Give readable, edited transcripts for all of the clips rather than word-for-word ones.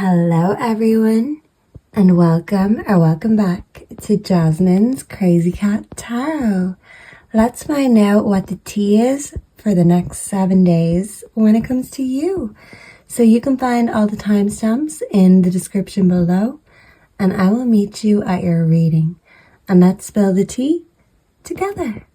Hello everyone, and welcome back to Jasmine's Crazy Cat Tarot. Let's find out what the tea is for the next 7 days when it comes to you. So you can find all the timestamps in the description below, and I will meet you at your reading. And let's spill the tea together.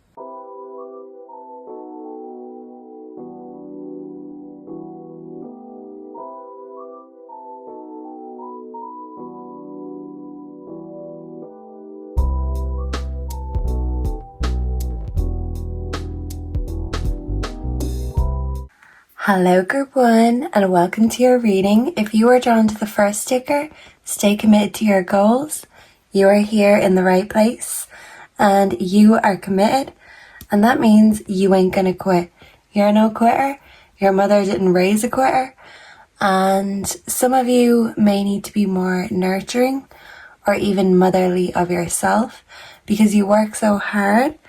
Hello Group 1 and welcome to your reading. If you are drawn to the first sticker, stay committed to your goals. You are here in the right place and you are committed, and that means you ain't gonna quit. You're no quitter. Your mother didn't raise a quitter, and some of you may need to be more nurturing or even motherly of yourself because you work so hard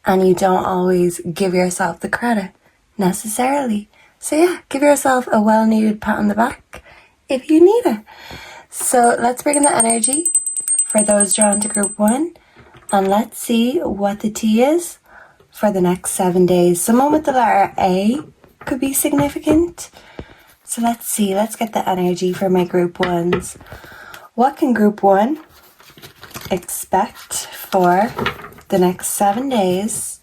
and you don't always give yourself the credit necessarily. So yeah, give yourself a well-needed pat on the back if you need it. So let's bring in the energy for those drawn to Group 1, and let's see what the tea is for the next 7 days. Someone with the letter A could be significant. So let's see, let's get the energy for my Group 1s. What can Group 1 expect for the next 7 days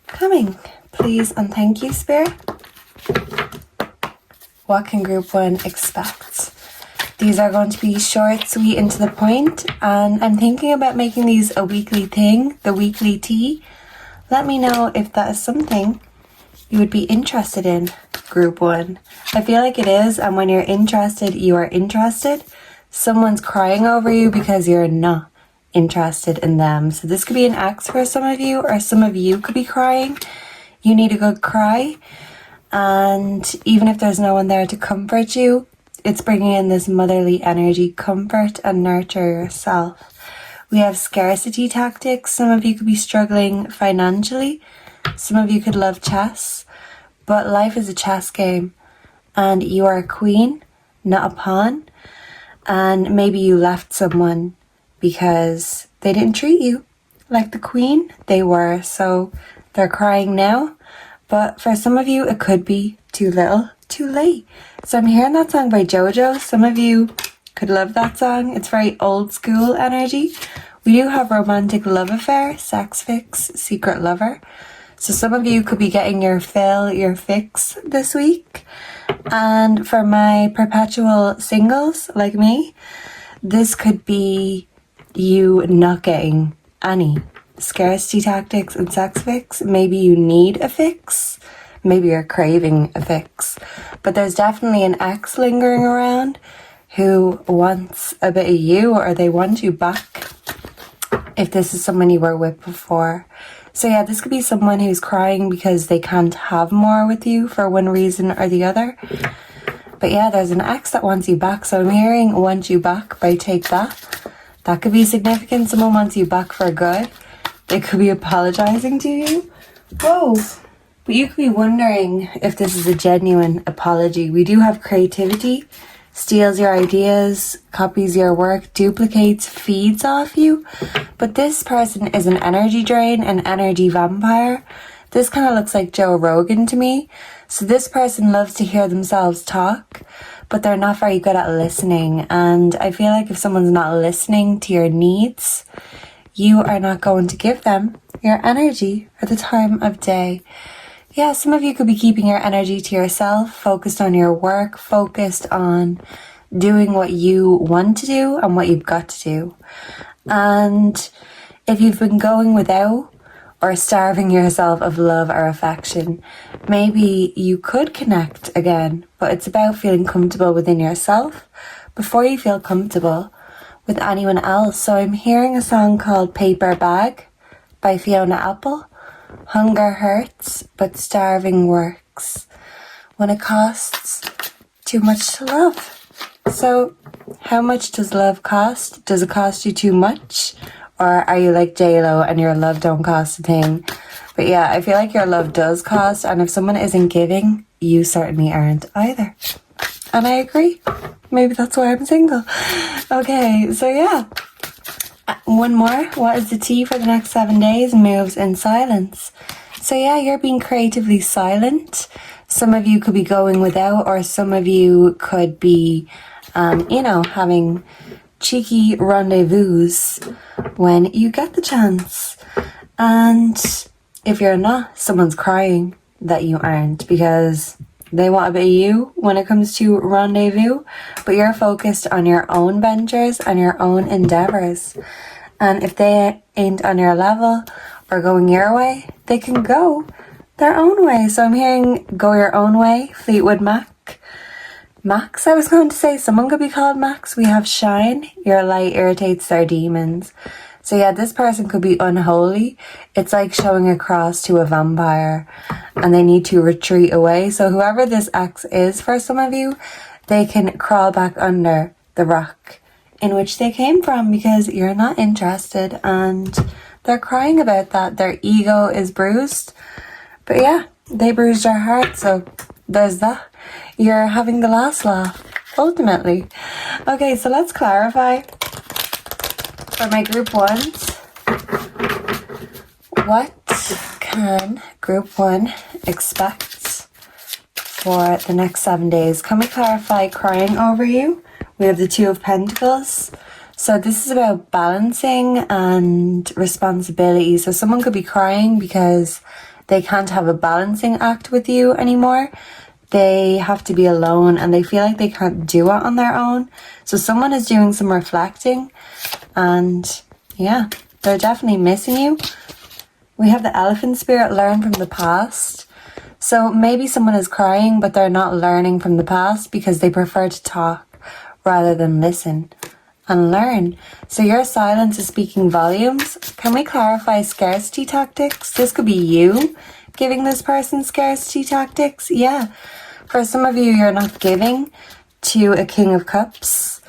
coming? Please and thank you, Spirit. What can Group 1 expect? These are going to be short, sweet, and to the point, and I'm thinking about making these a weekly thing, the weekly tea. Let me know if that is something you would be interested in, Group 1. I feel like it is, and when you're interested, you are interested. Someone's crying over you because you're not interested in them. So this could be an ex for some of you, or some of you could be crying. You need a good cry. And even if there's no one there to comfort you, it's bringing in this motherly energy. Comfort and nurture yourself. We have scarcity tactics. Some of you could be struggling financially. Some of you could love chess. But life is a chess game. And you are a queen, not a pawn. And maybe you left someone because they didn't treat you like the queen they were. So they're crying now. But for some of you, it could be too little, too late. So I'm hearing that song by JoJo. Some of you could love that song. It's very old school energy. We do have romantic love affair, sex fix, secret lover. So some of you could be getting your fill, your fix this week. And for my perpetual singles like me, this could be you not getting any scarcity tactics and sex fix. Maybe you need a fix. Maybe you're craving a fix. But there's definitely an ex lingering around who wants a bit of you, or they want you back if this is someone you were with before. So yeah, this could be someone who's crying because they can't have more with you for one reason or the other. But yeah, there's an ex that wants you back. So I'm hearing want you back by Take That. That could be significant. Someone wants you back for good. They could be apologizing to you. Whoa. But you could be wondering if this is a genuine apology. We do have creativity. Steals your ideas, copies your work, duplicates, feeds off you. But this person is an energy drain, an energy vampire. This kind of looks like Joe Rogan to me. So this person loves to hear themselves talk, but they're not very good at listening. And I feel like if someone's not listening to your needs, you are not going to give them your energy for the time of day. Yeah, some of you could be keeping your energy to yourself, focused on your work, focused on doing what you want to do and what you've got to do. And if you've been going without or starving yourself of love or affection, maybe you could connect again, but it's about feeling comfortable within yourself before you feel comfortable with anyone else. So I'm hearing a song called Paper Bag by Fiona Apple. Hunger hurts, but starving works when it costs too much to love. So how much does love cost? Does it cost you too much? Or are you like JLo and your love don't cost a thing? But yeah, I feel like your love does cost, and if someone isn't giving, you certainly aren't either. And I agree. Maybe that's why I'm single. Okay, so yeah. One more. What is the tea for the next 7 days? Moves in silence. So yeah, you're being creatively silent. Some of you could be going without, or some of you could be, having cheeky rendezvous when you get the chance. And if you're not, someone's crying that you aren't, because they want a bit of you when it comes to rendezvous, but you're focused on your own ventures and your own endeavors. And if they ain't on your level or going your way, they can go their own way. So I'm hearing go your own way, Fleetwood Mac. Max, I was going to say, someone could be called Max. We have Shine, your light irritates their demons. So yeah, this person could be unholy. It's like showing a cross to a vampire and they need to retreat away. So whoever this ex is for some of you, they can crawl back under the rock in which they came from, because you're not interested and they're crying about that. Their ego is bruised. But yeah, they bruised your heart, so there's that. You're having the last laugh, ultimately. Okay, so let's clarify. For my group ones, what can group one expect for the next 7 days? Can we clarify crying over you? We have the Two of Pentacles. So this is about balancing and responsibility. So someone could be crying because they can't have a balancing act with you anymore. They have to be alone and they feel like they can't do it on their own. So someone is doing some reflecting and yeah, they're definitely missing you. We have the Elephant Spirit, learn from the past. So maybe someone is crying, but they're not learning from the past because they prefer to talk rather than listen and learn. So your silence is speaking volumes. Can we clarify scarcity tactics? This could be you giving this person scarcity tactics. Yeah. For some of you, you're not giving to a King of Cups,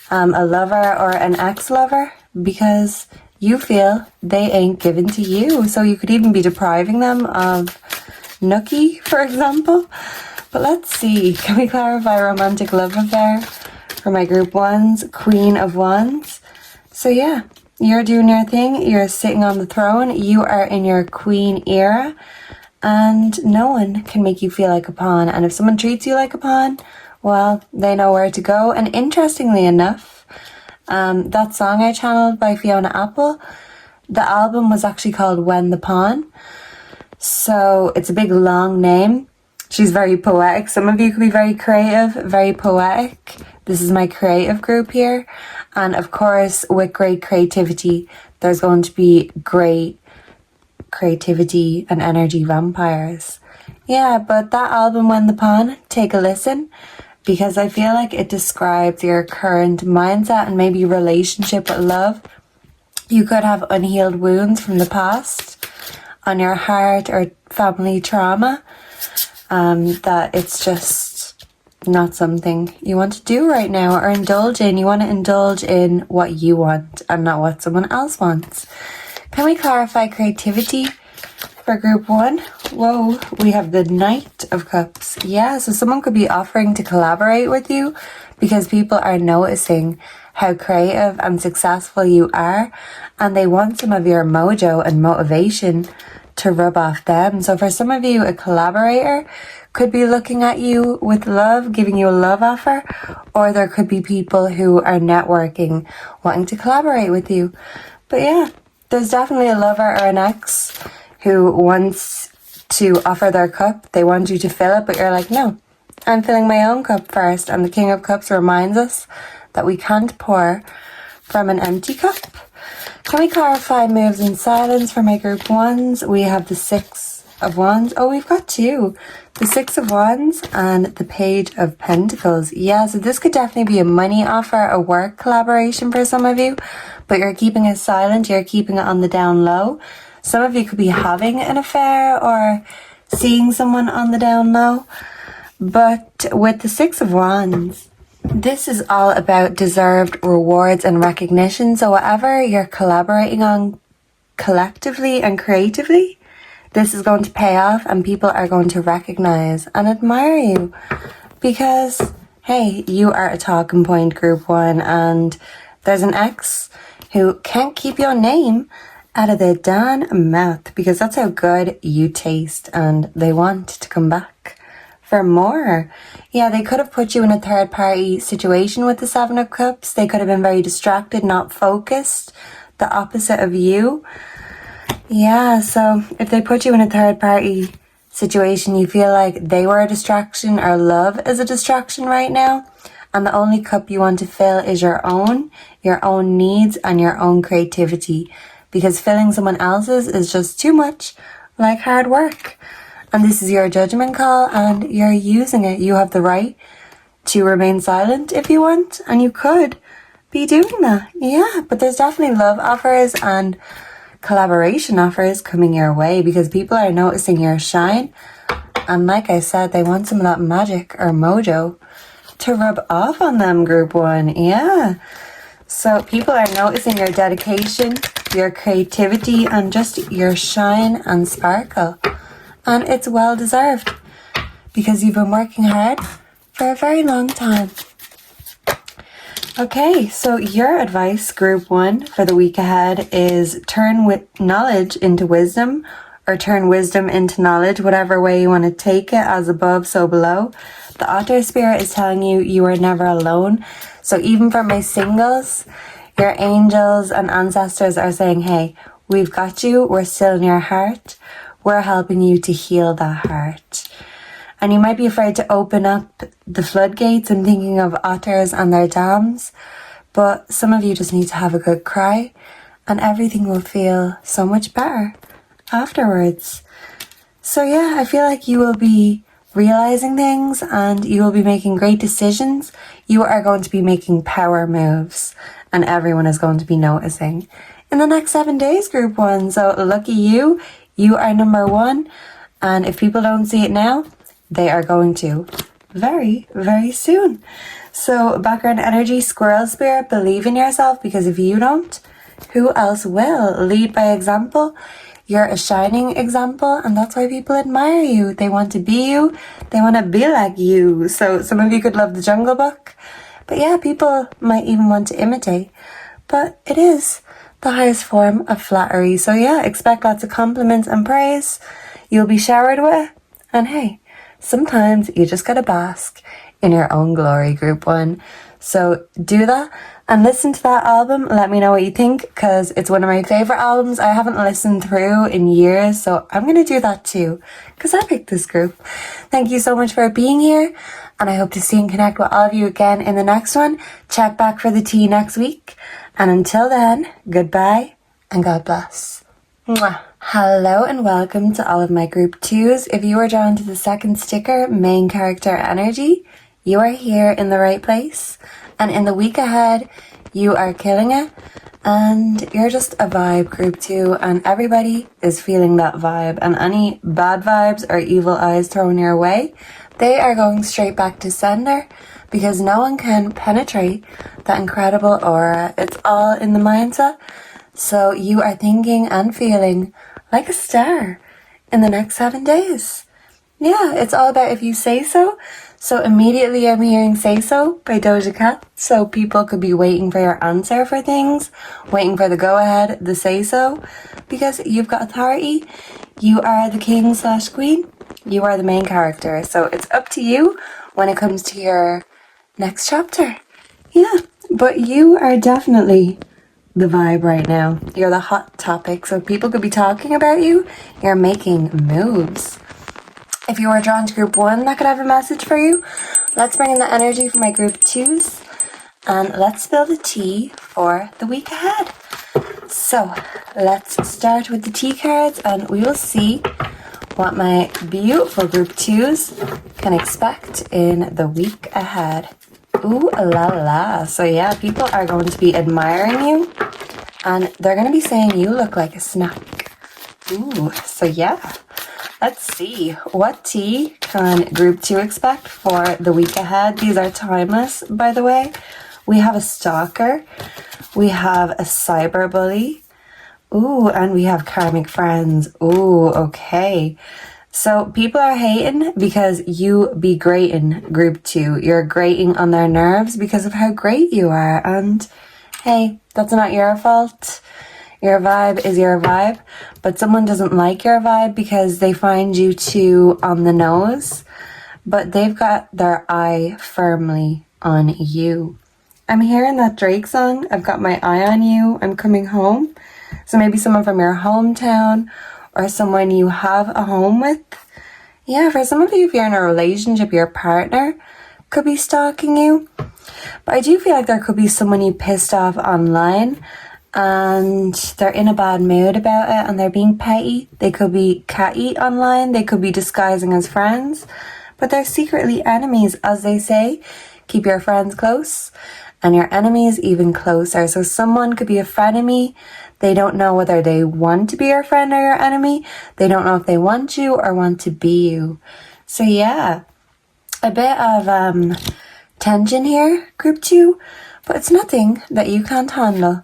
a lover or an ex-lover, because you feel they ain't given to you. So you could even be depriving them of nookie, for example. But let's see. Can we clarify romantic love affair for my group ones? Queen of Wands. So yeah, you're doing your thing. You're sitting on the throne. You are in your queen era. And no one can make you feel like a pawn. And if someone treats you like a pawn, well, they know where to go. And interestingly enough, that song I channeled by Fiona Apple, the album was actually called When the Pawn. So it's a big long name. She's very poetic. Some of you could be very creative, very poetic. This is my creative group here. And of course, with great creativity, there's going to be great creativity and energy vampires. Yeah, but that album When the Pawn, take a listen, because I feel like it describes your current mindset and maybe relationship with love. You could have unhealed wounds from the past on your heart or family trauma, that it's just not something you want to do right now or indulge in. You want to indulge in what you want and not what someone else wants. Can we clarify creativity for group one? Whoa, we have the Knight of Cups. Yeah, so someone could be offering to collaborate with you because people are noticing how creative and successful you are, and they want some of your mojo and motivation to rub off them. So for some of you, a collaborator could be looking at you with love, giving you a love offer, or there could be people who are networking, wanting to collaborate with you. But yeah, there's definitely a lover or an ex who wants to offer their cup. They want you to fill it, but you're like, no, I'm filling my own cup first. And the King of Cups reminds us that we can't pour from an empty cup. Can we clarify moves in silence for my group ones? We have the Six of Wands. Oh, we've got two. The Six of Wands and the Page of Pentacles. Yeah, so this could definitely be a money offer, a work collaboration for some of you, but you're keeping it silent. You're keeping it on the down low. Some of you could be having an affair or seeing someone on the down low. But with the Six of Wands, this is all about deserved rewards and recognition. So whatever you're collaborating on collectively and creatively, this is going to pay off and people are going to recognize and admire you. Because hey, you are a talking point, group 1, and there's an ex who can't keep your name out of their darn mouth because that's how good you taste, and they want to come back for more. Yeah, they could have put you in a third party situation with the 7 of Cups. They could have been very distracted, not focused, the opposite of you. Yeah, so if they put you in a third party situation, you feel like they were a distraction or love is a distraction right now. And the only cup you want to fill is your own needs and your own creativity. Because filling someone else's is just too much like hard work. And this is your judgment call and you're using it. You have the right to remain silent if you want. And you could be doing that. Yeah, but there's definitely love offers and collaboration offers coming your way because people are noticing your shine. And like I said, they want some of that magic or mojo to rub off on them, group 1. Yeah. So people are noticing your dedication, your creativity, and just your shine and sparkle. And it's well deserved because you've been working hard for a very long time. Okay, so your advice, group 1, for the week ahead is turn knowledge into wisdom, or turn wisdom into knowledge, whatever way you want to take it, as above, so below. The Otter Spirit is telling you you are never alone. So even for my singles, your angels and ancestors are saying, hey, we've got you. We're still in your heart. We're helping you to heal that heart. And you might be afraid to open up the floodgates and thinking of otters and their dams. But some of you just need to have a good cry and everything will feel so much better afterwards. So yeah, I feel like you will be realizing things and you will be making great decisions. You are going to be making power moves and everyone is going to be noticing in the next 7 days, group 1. So lucky you, you are number 1. And if people don't see it now, they are going to very, very soon. So background energy, squirrel spirit, believe in yourself because if you don't, who else will? Lead by example. You're a shining example and that's why people admire you. They want to be you. They want to be like you. So some of you could love the Jungle Book. But yeah, people might even want to imitate. But it is the highest form of flattery. So yeah, expect lots of compliments and praise. You'll be showered with. And hey, sometimes you just gotta bask in your own glory, group 1. So do that and listen to that album. Let me know what you think because it's one of my favorite albums. I haven't listened through in years, so I'm going to do that too because I picked this group. Thank you so much for being here and I hope to see and connect with all of you again in the next one. Check back for the tea next week. And until then, goodbye and God bless. Mwah. Hello and welcome to all of my group 2s. If you are drawn to the second sticker, main character energy, you are here in the right place. And in the week ahead, you are killing it. And you're just a vibe, group 2. And everybody is feeling that vibe. And any bad vibes or evil eyes thrown your way, they are going straight back to sender. Because no one can penetrate that incredible aura. It's all in the mindset. So you are thinking and feeling like a star in the next 7 days. Yeah, it's all about if you say so. So immediately I'm hearing Say So by Doja Cat. So people could be waiting for your answer for things, waiting for the go ahead, the say so. Because you've got authority. You are the king/queen. You are the main character. So it's up to you when it comes to your next chapter. Yeah, but you are definitely the vibe right now. You're the hot topic. So people could be talking about you. You're making moves. If you are drawn to group 1, that could have a message for you. Let's bring in the energy for my group 2s. And let's spill the tea for the week ahead. So let's start with the tea cards and we will see what my beautiful group 2s can expect in the week ahead. Ooh la la. So yeah, people are going to be admiring you and they're going to be saying you look like a snack. Ooh, so yeah. Let's see, what tea can group 2 expect for the week ahead? These are timeless, by the way. We have a stalker. We have a cyberbully. Ooh, and we have karmic friends. Ooh, okay. So people are hating because you be grating, group 2. You're grating on their nerves because of how great you are. And hey, that's not your fault. Your vibe is your vibe. But someone doesn't like your vibe because they find you too on the nose. But they've got their eye firmly on you. I'm hearing that Drake song, I've got my eye on you, I'm coming home. So maybe someone from your hometown or someone you have a home with. Yeah, for some of you, if you're in a relationship, your partner could be stalking you. But I do feel like there could be someone you pissed off online and they're in a bad mood about it and they're being petty. They could be catty online. They could be disguising as friends. But they're secretly enemies, as they say. Keep your friends close and your enemies even closer. So someone could be a frenemy. They don't know whether they want to be your friend or your enemy. They don't know if they want you or want to be you. So yeah, a bit of tension here, group 2, but it's nothing that you can't handle.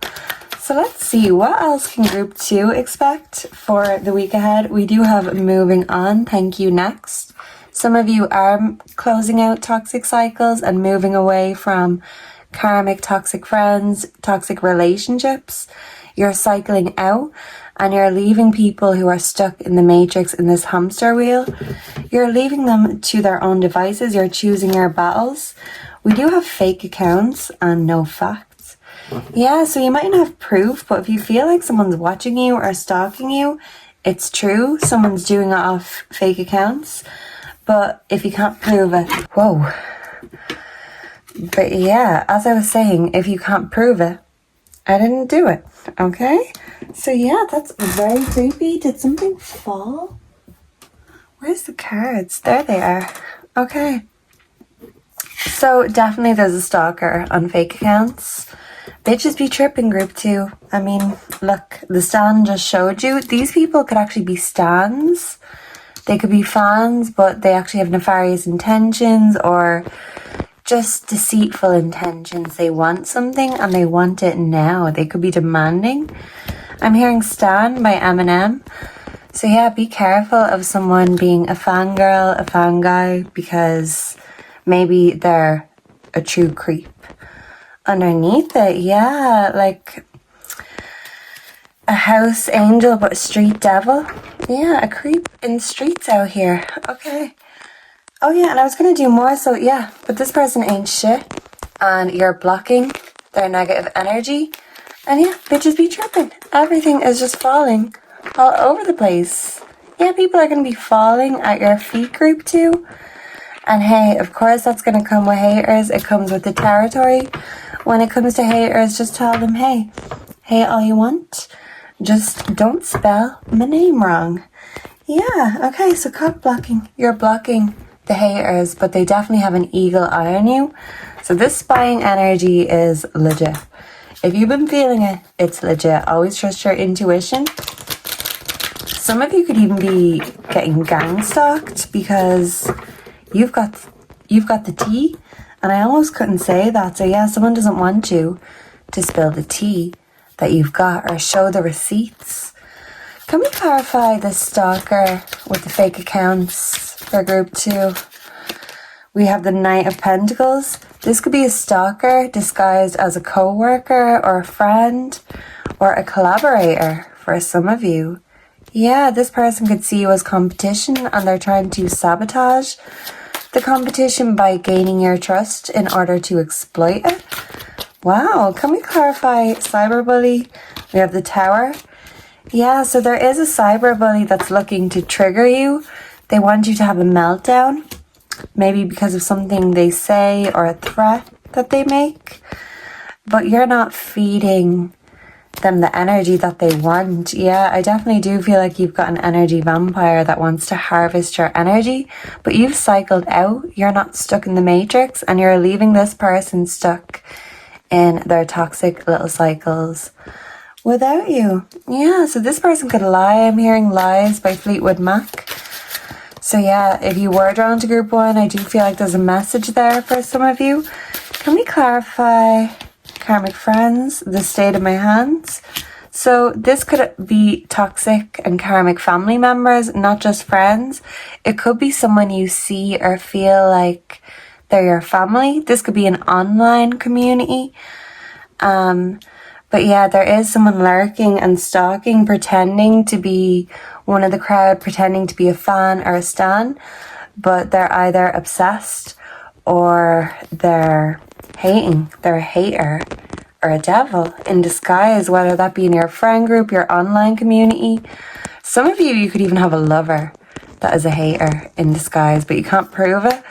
So let's see, what else can group 2 expect for the week ahead? We do have moving on, thank you, next. Some of you are closing out toxic cycles and moving away from karmic toxic friends, toxic relationships. You're cycling out and you're leaving people who are stuck in the matrix in this hamster wheel. You're leaving them to their own devices. You're choosing your battles. We do have fake accounts and no facts. Yeah, so you might not have proof, but if you feel like someone's watching you or stalking you, it's true. Someone's doing it off fake accounts. But if you can't prove it, whoa. But yeah, as I was saying, if you can't prove it, I didn't do it, okay? So yeah, that's very creepy. Did something fall? Where's the cards? There they are. Okay. So definitely there's a stalker on fake accounts. Bitches be tripping, group 2. I mean, look, the stan just showed you. These people could actually be stans. They could be fans, but they actually have nefarious intentions or just deceitful intentions. They want something and they want it now. They could be demanding. I'm hearing Stan by Eminem. So yeah, be careful of someone being a fangirl, a fan guy, because maybe they're a true creep. Underneath it, yeah, like a house angel but a street devil. Yeah, a creep in the streets out here. Okay. Oh yeah, and I was going to do more, so yeah, but this person ain't shit, and you're blocking their negative energy, and yeah, bitches be tripping. Everything is just falling all over the place. Yeah, people are going to be falling at your feet, group 2, and hey, of course that's going to come with haters. It comes with the territory. When it comes to haters, just tell them, hey, all you want, just don't spell my name wrong. Yeah, okay, so cock blocking. You're blocking the haters, but they definitely have an eagle eye on you. So this spying energy is legit. If you've been feeling it, it's legit. Always trust your intuition. Some of you could even be getting gang stalked because you've got the tea, and I almost couldn't say that. So yeah, someone doesn't want you to spill the tea that you've got or show the receipts. Can we clarify the stalker with the fake accounts for group 2? We have the Knight of Pentacles. This could be a stalker disguised as a co-worker or a friend or a collaborator for some of you. Yeah, this person could see you as competition and they're trying to sabotage the competition by gaining your trust in order to exploit it. Wow, can we clarify cyberbully? We have the Tower. Yeah, so there is a cyberbully that's looking to trigger you. They want you to have a meltdown, maybe because of something they say or a threat that they make, but you're not feeding them the energy that they want. Yeah, I definitely do feel like you've got an energy vampire that wants to harvest your energy, but you've cycled out. You're not stuck in the matrix and you're leaving this person stuck in their toxic little cycles without you. Yeah, so this person could lie. I'm hearing Lies by Fleetwood Mac. So yeah, if you were drawn to group 1, I do feel like there's a message there for some of you. Can we clarify karmic friends, the state of my hands? So this could be toxic and karmic family members, not just friends. It could be someone you see or feel like they're your family. This could be an online community. But yeah, there is someone lurking and stalking, pretending to be one of the crowd, pretending to be a fan or a stan, but they're either obsessed or they're hating. They're a hater or a devil in disguise, whether that be in your friend group, your online community. Some of you could even have a lover that is a hater in disguise, but you can't prove it.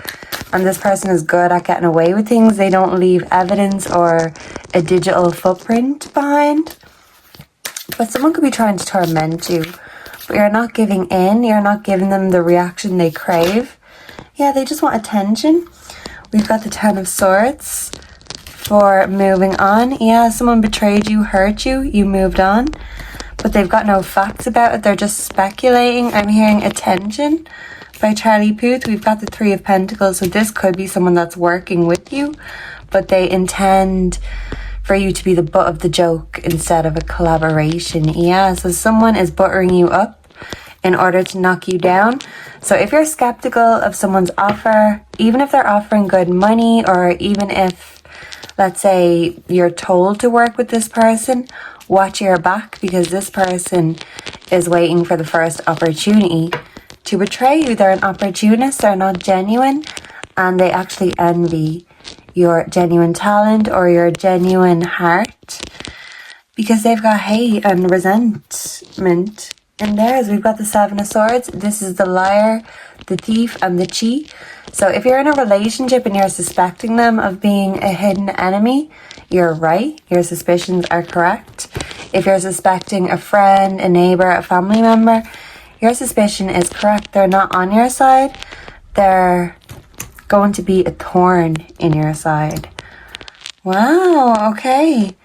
And this person is good at getting away with things. They don't leave evidence or a digital footprint behind. But someone could be trying to torment you, but you're not giving in. You're not giving them the reaction they crave. Yeah, they just want attention. We've got the Ten of Swords for moving on. Yeah, someone betrayed you, hurt you, you moved on, but they've got no facts about it. They're just speculating. I'm hearing Attention by Charlie Puth. We've got the Three of Pentacles, so this could be someone that's working with you, but they intend for you to be the butt of the joke instead of a collaboration. Yeah, so someone is buttering you up in order to knock you down. So if you're skeptical of someone's offer, even if they're offering good money, or even if, let's say, you're told to work with this person, watch your back, because this person is waiting for the first opportunity to betray you. They're an opportunist, they're not genuine, and they actually envy your genuine talent or your genuine heart, because they've got hate and resentment in theirs. We've got the Seven of Swords. This is the liar, the thief, and the cheat. So if you're in a relationship and you're suspecting them of being a hidden enemy, you're right. Your suspicions are correct. If you're suspecting a friend, a neighbor, a family member, your suspicion is correct. They're not on your side. They're going to be a thorn in your side. Wow, okay.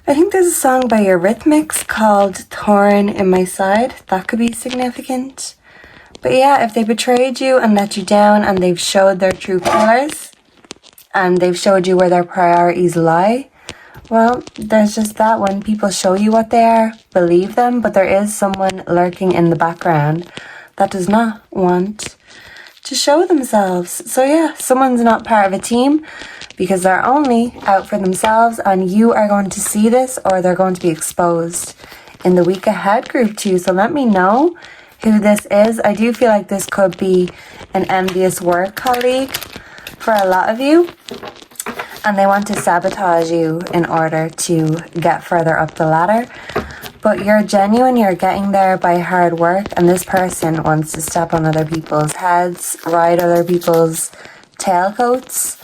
I think there's a song by Eurythmics called Thorn in My Side. That could be significant. But yeah, if they betrayed you and let you down and they've showed their true colors and they've showed you where their priorities lie, well, there's just that. When people show you what they are, believe them, but there is someone lurking in the background that does not want to show themselves. So yeah, someone's not part of a team because they're only out for themselves, and you are going to see this, or they're going to be exposed in the week ahead, group 2. So let me know who this is. I do feel like this could be an envious work colleague for a lot of you, and they want to sabotage you in order to get further up the ladder. But you're genuine, you're getting there by hard work, and this person wants to step on other people's heads, ride other people's tailcoats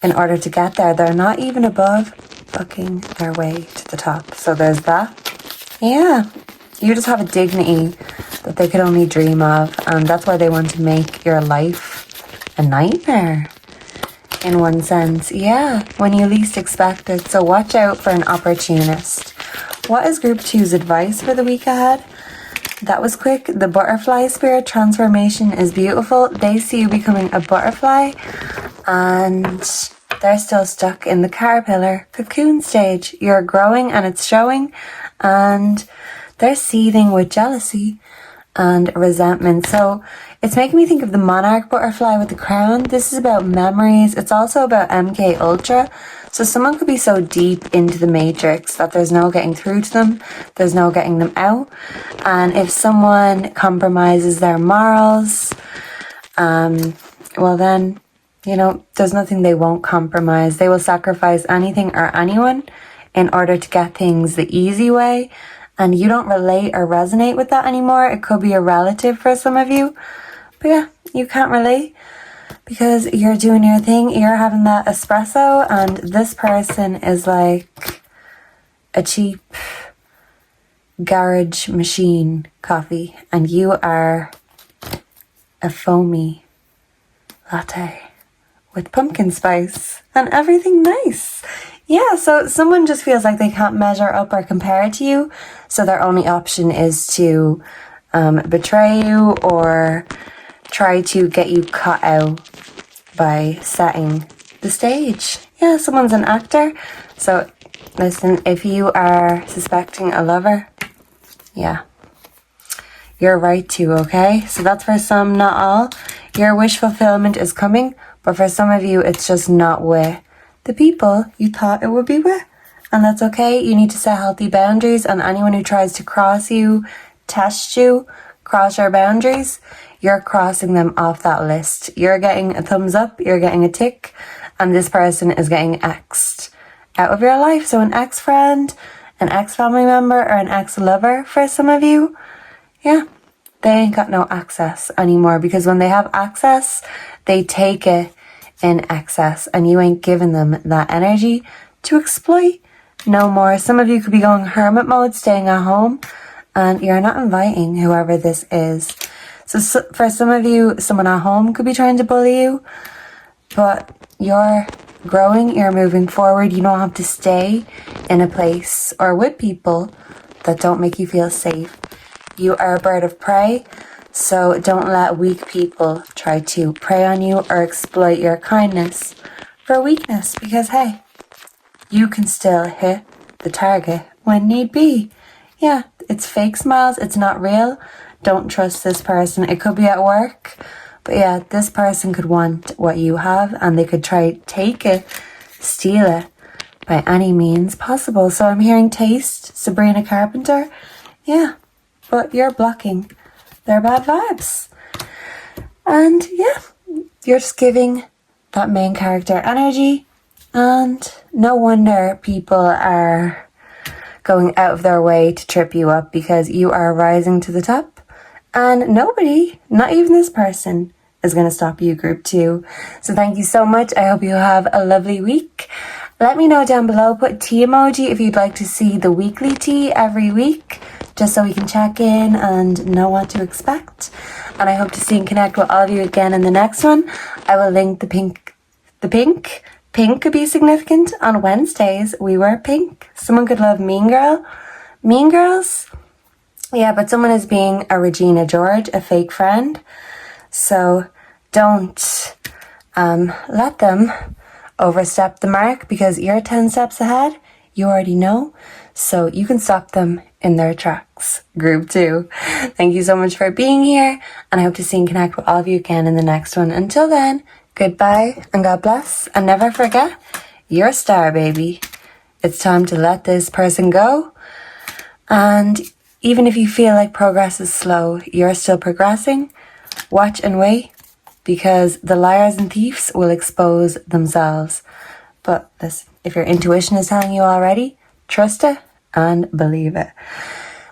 in order to get there. They're not even above booking their way to the top. So there's that. Yeah, you just have a dignity that they could only dream of, and that's why they want to make your life a nightmare. In one sense, yeah, when you least expect it. So watch out for an opportunist. What is group 2's advice for the week ahead? That was quick. The butterfly spirit transformation is beautiful. They see you becoming a butterfly, and they're still stuck in the caterpillar cocoon stage. You're growing and it's showing, and they're seething with jealousy and resentment. So it's making me think of the monarch butterfly with the crown. This is about memories. It's also about MK Ultra. So someone could be so deep into the matrix that there's no getting through to them. There's no getting them out. And if someone compromises their morals, well then, you know, there's nothing they won't compromise. They will sacrifice anything or anyone in order to get things the easy way. And you don't relate or resonate with that anymore. It could be a relative for some of you. But yeah, you can't relate because you're doing your thing. You're having that espresso, and this person is like a cheap garage machine coffee, and you are a foamy latte with pumpkin spice and everything nice. Yeah, so someone just feels like they can't measure up or compare to you, so their only option is to betray you or try to get you cut out by setting the stage. Yeah, someone's an actor, so Listen, if you are suspecting a lover, yeah, you're right to, okay? So that's for some, not all. Your wish fulfillment is coming, but for some of you, it's just not with the people you thought it would be with. And that's okay. You need to set healthy boundaries, and anyone who tries to cross you, test you, cross your boundaries, you're crossing them off that list. You're getting a thumbs up, you're getting a tick, and this person is getting X'd out of your life. So an ex-friend, an ex-family member, or an ex-lover for some of you, yeah, they ain't got no access anymore, because when they have access, they take it in excess, and you ain't giving them that energy to exploit no more. Some of you could be going hermit mode, staying at home, and you're not inviting whoever this is. So for some of you, someone at home could be trying to bully you, but you're growing, you're moving forward. You don't have to stay in a place or with people that don't make you feel safe. You are a bird of prey, so don't let weak people try to prey on you or exploit your kindness for weakness, because hey, you can still hit the target when need be. Yeah, it's fake smiles, it's not real. Don't trust this person. It could be at work, but yeah, this person could want what you have, and they could try to take it, steal it by any means possible. So I'm hearing taste, Sabrina Carpenter. Yeah, but you're blocking their bad vibes. And yeah, you're just giving that main character energy, and no wonder people are going out of their way to trip you up, because you are rising to the top, and nobody, not even this person, is going to stop you, group 2. So thank you so much. I hope you have a lovely week. Let me know down below, put tea emoji if you'd like to see the weekly tea every week, just so we can check in and know what to expect. And I hope to see and connect with all of you again in the next one. I will link the pink. Pink could be significant. On Wednesdays, we wear pink. Someone could love Mean Girls. Yeah, but someone is being a Regina George, a fake friend. So don't let them overstep the mark, because you're 10 steps ahead. You already know. So you can stop them in their tracks. Group 2. Thank you so much for being here, and I hope to see and connect with all of you again in the next one. Until then, goodbye and God bless, and never forget, you're a star, baby. It's time to let this person go, and even if you feel like progress is slow, you're still progressing. Watch and wait, because the liars and thieves will expose themselves. But listen, if your intuition is telling you already, trust it and believe it.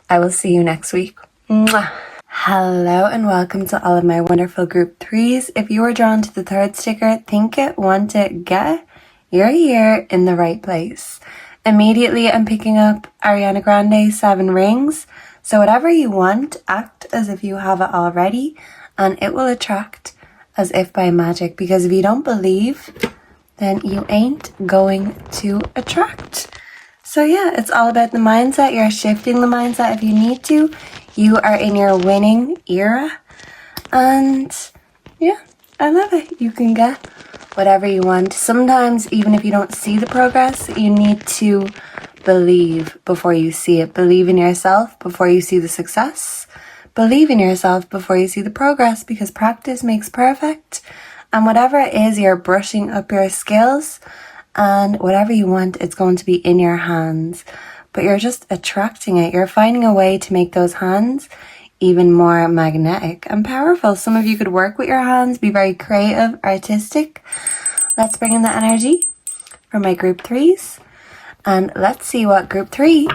I will see you next week. Mwah. Hello and welcome to all of my wonderful group 3s. If you are drawn to the 3rd sticker, think it, want it, get it, you're here in the right place. Immediately I'm picking up Ariana Grande, 7 Rings. So whatever you want, act as if you have it already, and it will attract as if by magic, because if you don't believe, then you ain't going to attract. So yeah, it's all about the mindset. You're shifting the mindset if you need to. You are in your winning era, and yeah, I love it. You can get whatever you want. Sometimes, even if you don't see the progress, you need to believe before you see it. Believe in yourself before you see the success. Believe in yourself before you see the progress, because practice makes perfect. And whatever it is, you're brushing up your skills, and whatever you want, it's going to be in your hands. But you're just attracting it. You're finding a way to make those hands even more magnetic and powerful. Some of you could work with your hands, be very creative, artistic. Let's bring in the energy for my group 3s. And let's see what group 3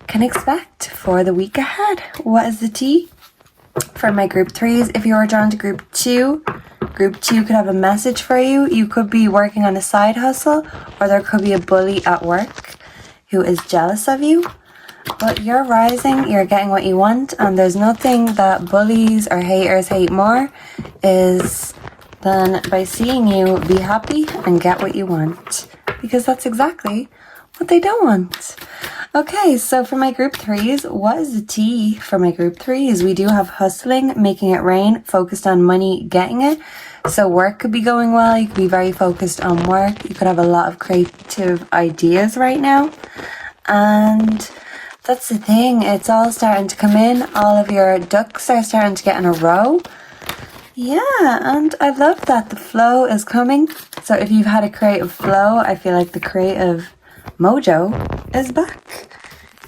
can expect for the week ahead. What is the tea for my group 3s? If you're drawn to group 2 could have a message for you. You could be working on a side hustle, or there could be a bully at work who is jealous of you. But you're rising, you're getting what you want, and there's nothing that bullies or haters hate more is than by seeing you be happy and get what you want. Because that's exactly what they don't want. Okay, so for my group threes, what is the T for my group threes? We do have hustling, making it rain, focused on money, getting it. So work could be going well. You could be very focused on work. You could have a lot of creative ideas right now. And that's the thing. It's all starting to come in. All of your ducks are starting to get in a row. Yeah, and I love that the flow is coming. So if you've had a creative flow, I feel like the creative mojo is back.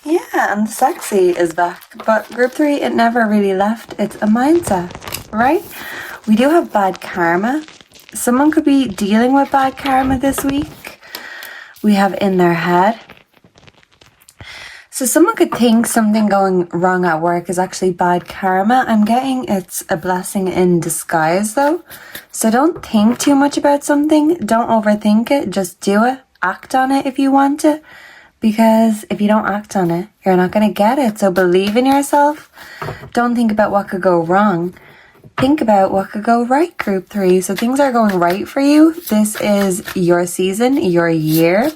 Yeah, and the sexy is back. But group three, it never really left. It's a mindset, right? We do have bad karma. Someone could be dealing with bad karma this week. We have in their head. So someone could think something going wrong at work is actually bad karma. I'm getting it's a blessing in disguise though. So don't think too much about something. Don't overthink it. Just do it. Act on it if you want to. Because if you don't act on it, you're not going to get it. So believe in yourself. Don't think about what could go wrong. Think about what could go right, group three. So things are going right for you. This is your season, your year.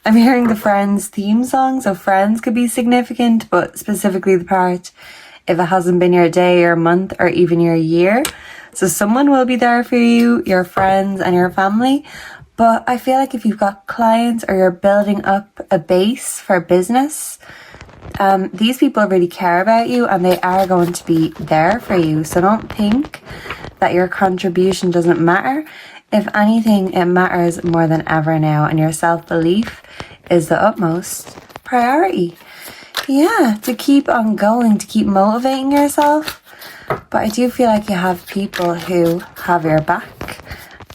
I'm hearing the Friends theme song, so Friends could be significant, but specifically the part if it hasn't been your day, your month, or even your year. So someone will be there for you, your friends and your family. But I feel like if you've got clients or you're building up a base for business, these people really care about you and they are going to be there for you. So don't think that your contribution doesn't matter. If anything, it matters more than ever now, and your self-belief is the utmost priority. Yeah, to keep on going, to keep motivating yourself. But I do feel like you have people who have your back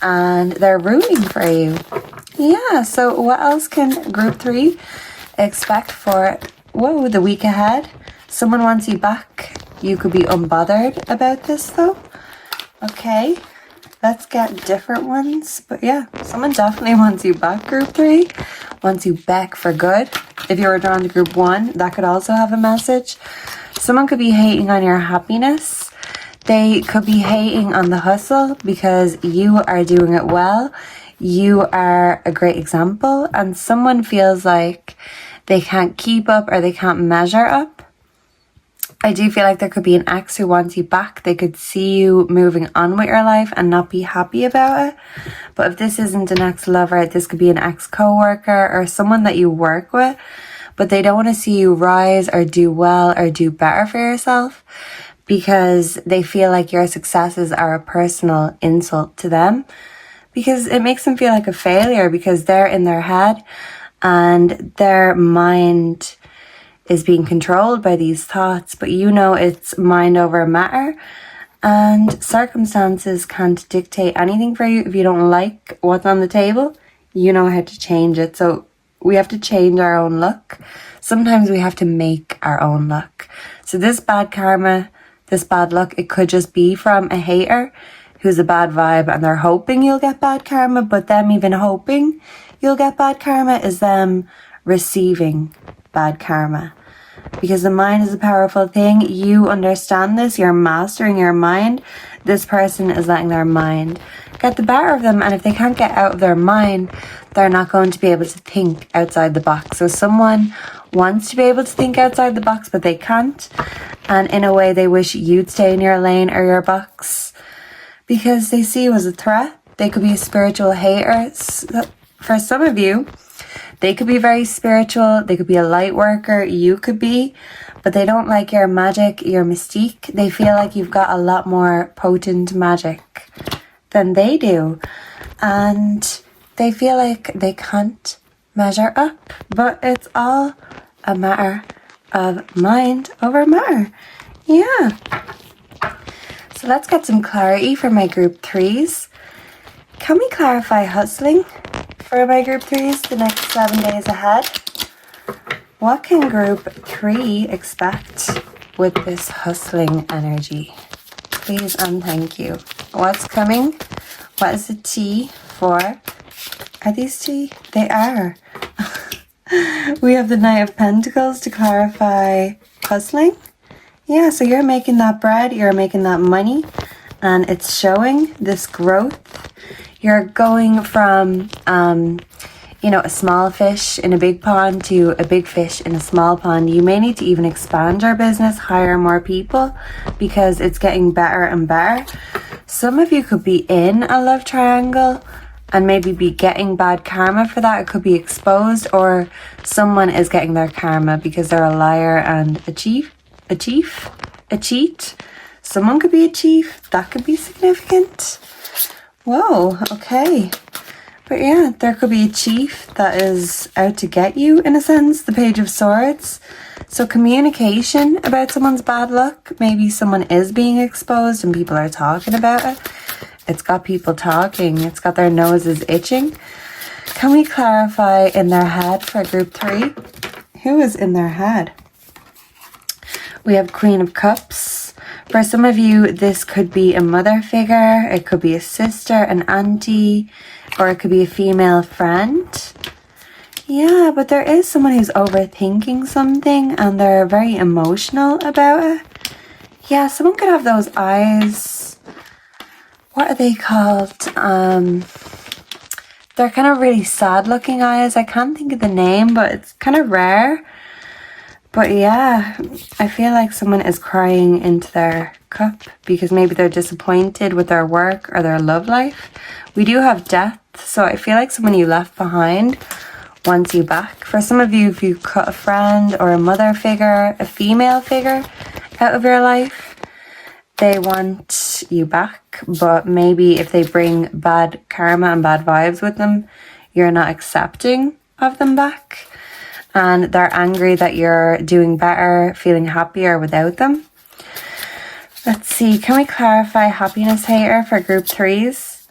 and they're rooting for you. Yeah, so what else can group three expect for, the week ahead? Someone wants you back. You could be unbothered about this though. Okay. Let's get different ones. But yeah, someone definitely wants you back, group three. Wants you back for good. If you were drawn to group one, that could also have a message. Someone could be hating on your happiness. They could be hating on the hustle because you are doing it well. You are a great example. And someone feels like they can't keep up or they can't measure up. I do feel like there could be an ex who wants you back. They could see you moving on with your life and not be happy about it. But if this isn't an ex-lover, this could be an ex-coworker or someone that you work with. But they don't want to see you rise or do well or do better for yourself because they feel like your successes are a personal insult to them. Because it makes them feel like a failure because they're in their head and their mind is being controlled by these thoughts, but you know it's mind over matter and circumstances can't dictate anything for you. If you don't like what's on the table, you know how to change it. So we have to change our own luck. Sometimes we have to make our own luck. So this bad karma, this bad luck, it could just be from a hater who's a bad vibe and they're hoping you'll get bad karma, but them even hoping you'll get bad karma is them receiving bad karma. Because the mind is a powerful thing. You understand this. You're mastering your mind. This person is letting their mind get the better of them. And if they can't get out of their mind, they're not going to be able to think outside the box. So someone wants to be able to think outside the box, but they can't. And in a way, they wish you'd stay in your lane or your box because they see you as a threat. They could be a spiritual hater. For some of you, they could be very spiritual, they could be a light worker, you could be, but they don't like your magic, your mystique. They feel like you've got a lot more potent magic than they do. And they feel like they can't measure up. But it's all a matter of mind over matter. Yeah. So let's get some clarity for my group threes. Can we clarify hustling for my group threes the next 7 days ahead? What can group three expect with this hustling energy? Please and thank you. What's coming? What is the T for? Are these T? They are. We have the Knight of Pentacles to clarify hustling. Yeah, so you're making that bread, you're making that money, and it's showing this growth. You're going from, you know, a small fish in a big pond to a big fish in a small pond. You may need to even expand your business, hire more people, because it's getting better and better. Some of you could be in a love triangle and maybe be getting bad karma for that. It could be exposed, or someone is getting their karma because they're a liar and a cheat. Someone could be a chief. That could be significant. Whoa, okay. But yeah, there could be a chief that is out to get you, in a sense, the Page of Swords. So communication about someone's bad luck. Maybe someone is being exposed and people are talking about it. It's got people talking. It's got their noses itching. Can we clarify in their head for group 3? Who is in their head? We have Queen of Cups. For some of you, this could be a mother figure. It could be a sister, an auntie, or it could be a female friend. Yeah, but there is someone who's overthinking something and they're very emotional about it. Yeah, someone could have those eyes. What are they called? They're kind of really sad looking eyes. I can't think of the name, but it's kind of rare. But yeah, I feel like someone is crying into their cup because maybe they're disappointed with their work or their love life. We do have death, so I feel like someone you left behind wants you back. For some of you, if you cut a friend or a mother figure, a female figure out of your life, they want you back. But maybe if they bring bad karma and bad vibes with them, you're not accepting of them back. And they're angry that you're doing better, feeling happier without them. Let's see, can we clarify happiness hater for group 3s?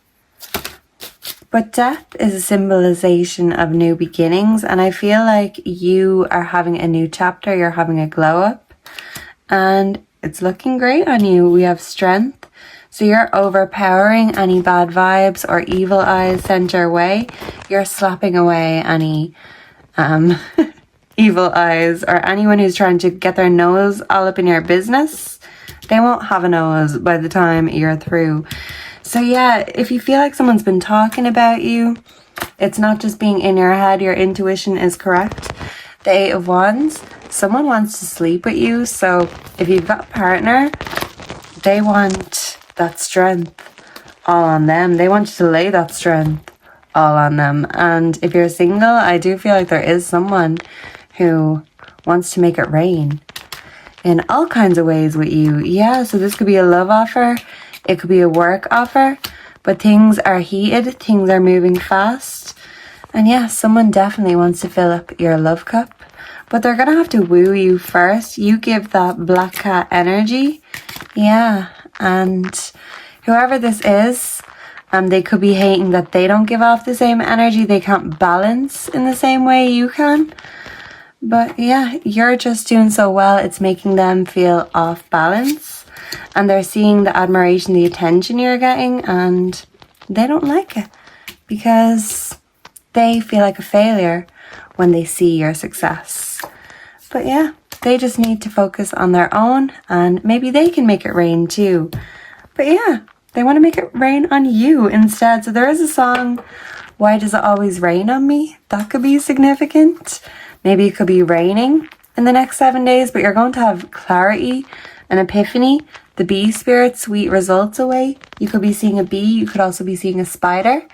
But death is a symbolization of new beginnings, and I feel like you are having a new chapter, you're having a glow up, and it's looking great on you. We have strength, so you're overpowering any bad vibes or evil eyes sent your way. You're slapping away any evil eyes or anyone who's trying to get their nose all up in your business. They won't have a nose by the time you're through. So yeah, if you feel like someone's been talking about you, it's not just being in your head, your intuition is correct. The 8 of Wands, someone wants to sleep with you. So if you've got a partner, they want that strength all on them. They want you to lay that strength all on them. And if you're single, I do feel like there is someone who wants to make it rain in all kinds of ways with you. Yeah, so this could be a love offer. It could be a work offer. But things are heated. Things are moving fast. And yeah, someone definitely wants to fill up your love cup. But they're going to have to woo you first. You give that black cat energy. Yeah, and whoever this is, they could be hating that they don't give off the same energy. They can't balance in the same way you can. But yeah, you're just doing so well. It's making them feel off balance. And they're seeing the admiration, the attention you're getting. And they don't like it. Because they feel like a failure when they see your success. But yeah, they just need to focus on their own. And maybe they can make it rain too. But yeah, they want to make it rain on you instead. So there is a song, Why Does It Always Rain on Me? That could be significant. Maybe it could be raining in the next 7 days, but you're going to have clarity, an epiphany, the bee spirit, sweet results away. You could be seeing a bee. You could also be seeing a spider.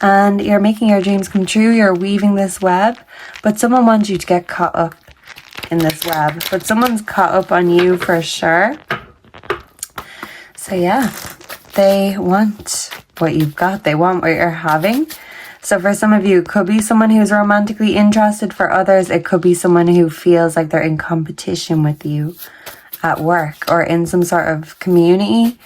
And you're making your dreams come true. You're weaving this web, but someone wants you to get caught up in this web. But someone's caught up on you for sure. So yeah, they want what you've got. They want what you're having. So for some of you, it could be someone who's romantically interested. For others, it could be someone who feels like they're in competition with you at work or in some sort of community.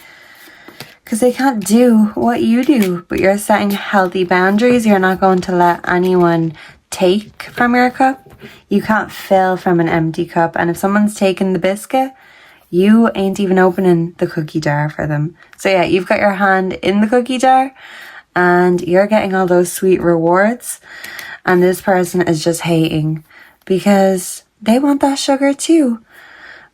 Because they can't do what you do, but you're setting healthy boundaries. You're not going to let anyone take from your cup. You can't fill from an empty cup. And if someone's taken the biscuit, you ain't even opening the cookie jar for them. So yeah, you've got your hand in the cookie jar and you're getting all those sweet rewards. And this person is just hating because they want that sugar too.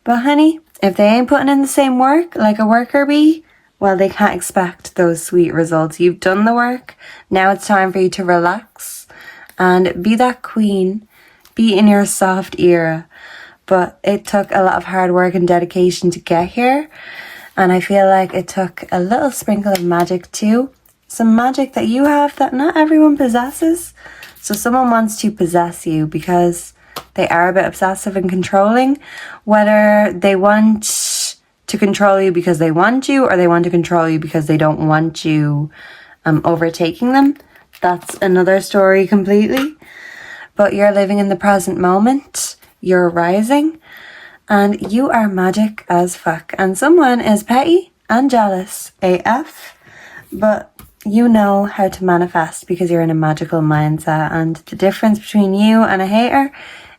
But honey, if they ain't putting in the same work like a worker bee, well, they can't expect those sweet results. You've done the work. Now it's time for you to relax and be that queen, be in your soft era. But it took a lot of hard work and dedication to get here, and I feel like it took a little sprinkle of magic too. Some magic that you have that not everyone possesses. So someone wants to possess you because they are a bit obsessive and controlling, whether they want to control you because they want you or they want to control you because they don't want you overtaking them. That's another story completely. But you're living in the present moment, you're rising, and you are magic as fuck. And someone is petty and jealous AF, but you know how to manifest because you're in a magical mindset. And the difference between you and a hater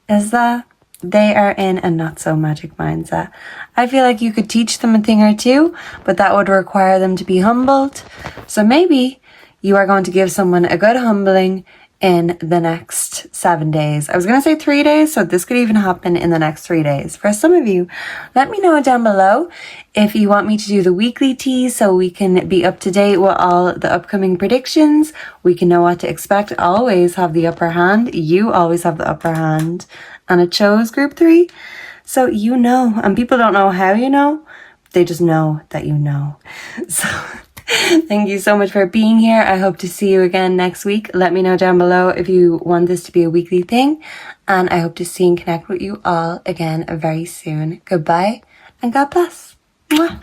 is that they are in a not so magic mindset. I feel like you could teach them a thing or two, but that would require them to be humbled. So maybe you are going to give someone a good humbling in the next 7 days. I was going to say 3 days, so this could even happen in the next 3 days. For some of you, let me know down below if you want me to do the weekly teas so we can be up to date with all the upcoming predictions. We can know what to expect. Always have the upper hand. You always have the upper hand. And it chose group 3. So you know, and people don't know how you know. They just know that you know. So thank you so much for being here. I hope to see you again next week. Let me know down below if you want this to be a weekly thing. And I hope to see and connect with you all again very soon. Goodbye and God bless. Mwah.